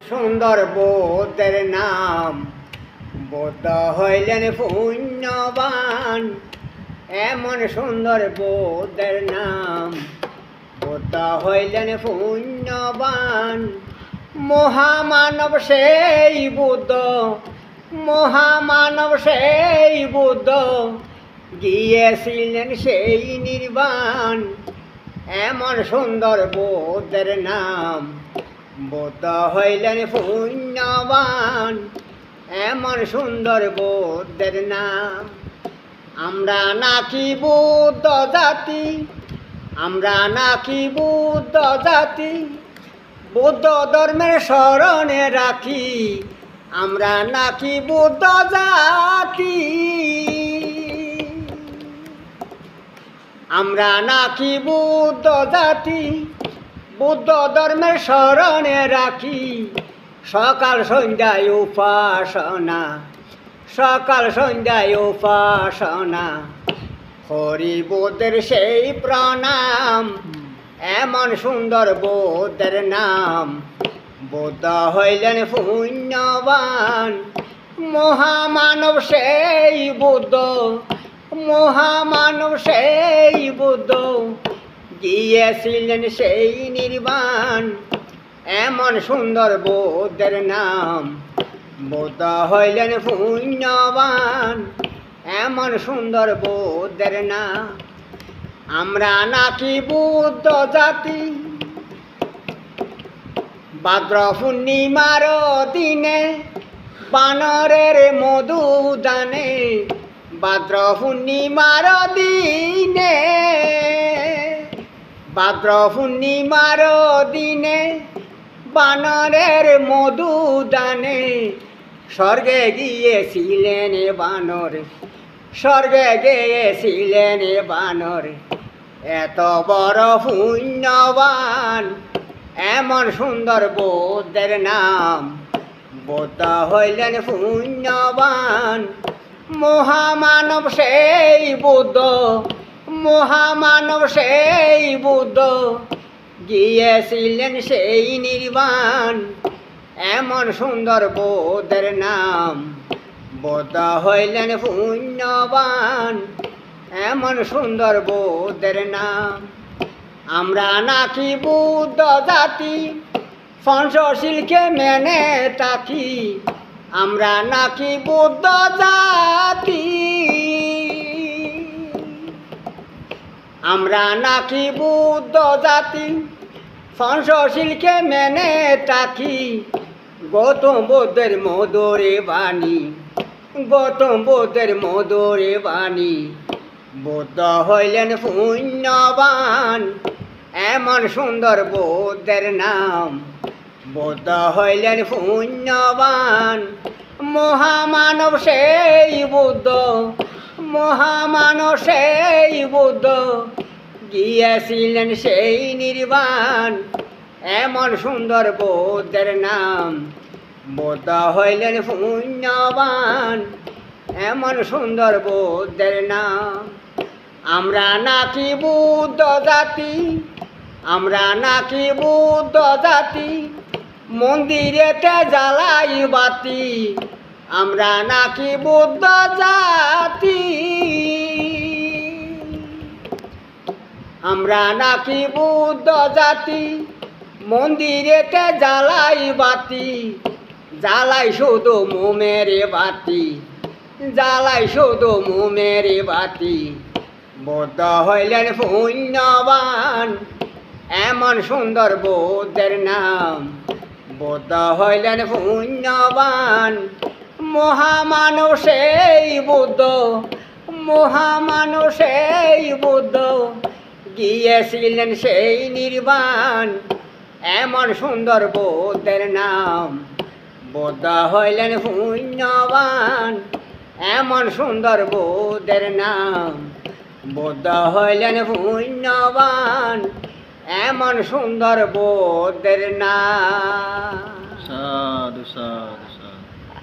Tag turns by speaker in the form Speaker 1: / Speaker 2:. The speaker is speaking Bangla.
Speaker 1: সুন্দর বোধের নাম বোধ হইলেন পুণ্যবান। এমন সুন্দর বোধের নাম বোধ হইলেন পুণ্যবান। মহামানব সেই বুদ্ধ, মহামানব সেই বুদ্ধ, গিয়েছিলেন সেই নির্বাণ। এমন সুন্দর বোধের নাম বোধ হইলেন পুণ্যবান। এমন সুন্দর বোধের নাম। আমরা নাকি বুদ্ধ জাতি, আমরা নাকি বুদ্ধ জাতি, বুদ্ধ ধর্মের স্মরণে রাখি। আমরা নাকি বুদ্ধ জাতি, আমরা নাকি বুদ্ধ জাতি, বুদ্ধ ধর্মের স্মরণে রাখি। সকাল সন্ধ্যায় উপাসনা, সকাল সন্ধ্যায় উপাসনা, হরি বোধের সেই প্রণাম। এমন সুন্দর বোধের নাম বোধ হইলেন পুণ্যবান। মহামানব সেই বুদ্ধ, মহামানব সেই বুদ্ধ, গিয়েছিলেন সেই নির্বাণ। এমন সুন্দর বোধের নাম বোধ হইলেন পুণ্যবান। এমন সুন্দর বোধের নাম। আমরা নাকি বুদ্ধ জাতি, ভাদ্র পূর্ণিমার দিনে বানরের মধুদানে, ভাদ্র পূর্ণিমার দিনে, ভাদ্র পূর্ণিমার দিনে বানরের মধুদানে, স্বর্গে গিয়েছিলেন বানর, স্বর্গে গিয়েছিলেন বানর। এত বড় পুণ্যবান। এমন সুন্দর বোধের নাম বোধ হইলেন পুণ্যবান। মহামানব সেই বুদ্ধ, মহামানব সেই বুদ্ধ, গিয়েছিলেন সেই নির্বাণ। এমন সুন্দর বোধের নাম বোধ হইলেন পুণ্যবান। এমন সুন্দর বোধের নাম। আমরা নাকি বুদ্ধ জাতি, পঞ্চশীলকে মেনে থাকি। আমরা নাকি বুদ্ধ জাতি, আমরা নাকি বুদ্ধ জাতি, পঞ্চশীলকে মেনে থাকি। গৌতম বুদ্ধের মধুরে বাণী, গৌতম বুদ্ধের মধুরে বাণী, বুদ্ধ হইলেন পুণ্যবান। এমন সুন্দর বুদ্ধের নাম বুদ্ধ হইলেন পুণ্যবান। মহামানব সেই বুদ্ধ, মহামানব সেই বুদ্ধ, গিয়েছিলেন সেই নির্বাণ। এমন সুন্দর বুদ্ধের নাম বুদ্ধ হইলেন পুণ্যবান। এমন সুন্দর বুদ্ধের নাম। আমরা নাকি বুদ্ধ জাতি, আমরা নাকি বুদ্ধ জাতি, মন্দিরেতে জ্বালাই বাতি। আমরা নাকি বুদ্ধ জাতি, আমরা নাকি বুদ্ধ জাতি, মন্দিরেতে জ্বালাই বাতি। জ্বালাই শুধু মোমের বাতি, জ্বালাই শুধু মোমের বাতি। বুদ্ধ হইলেন পুণ্যবান। এমন সুন্দর বুদ্ধের নাম বুদ্ধ হইলেন পুণ্যবান। মহামানব সেই বুদ্ধ, মহামানব সেই বুদ্ধ, গিয়েছিলেন সেই নির্বাণ। এমন সুন্দর বুদ্ধের নাম বুদ্ধ হইলেন পুণ্যবান। এমন সুন্দর বুদ্ধের নাম বুদ্ধ হইলেন পুণ্যবান। এমন সুন্দর বুদ্ধের নাম।
Speaker 2: সাধু সাধু।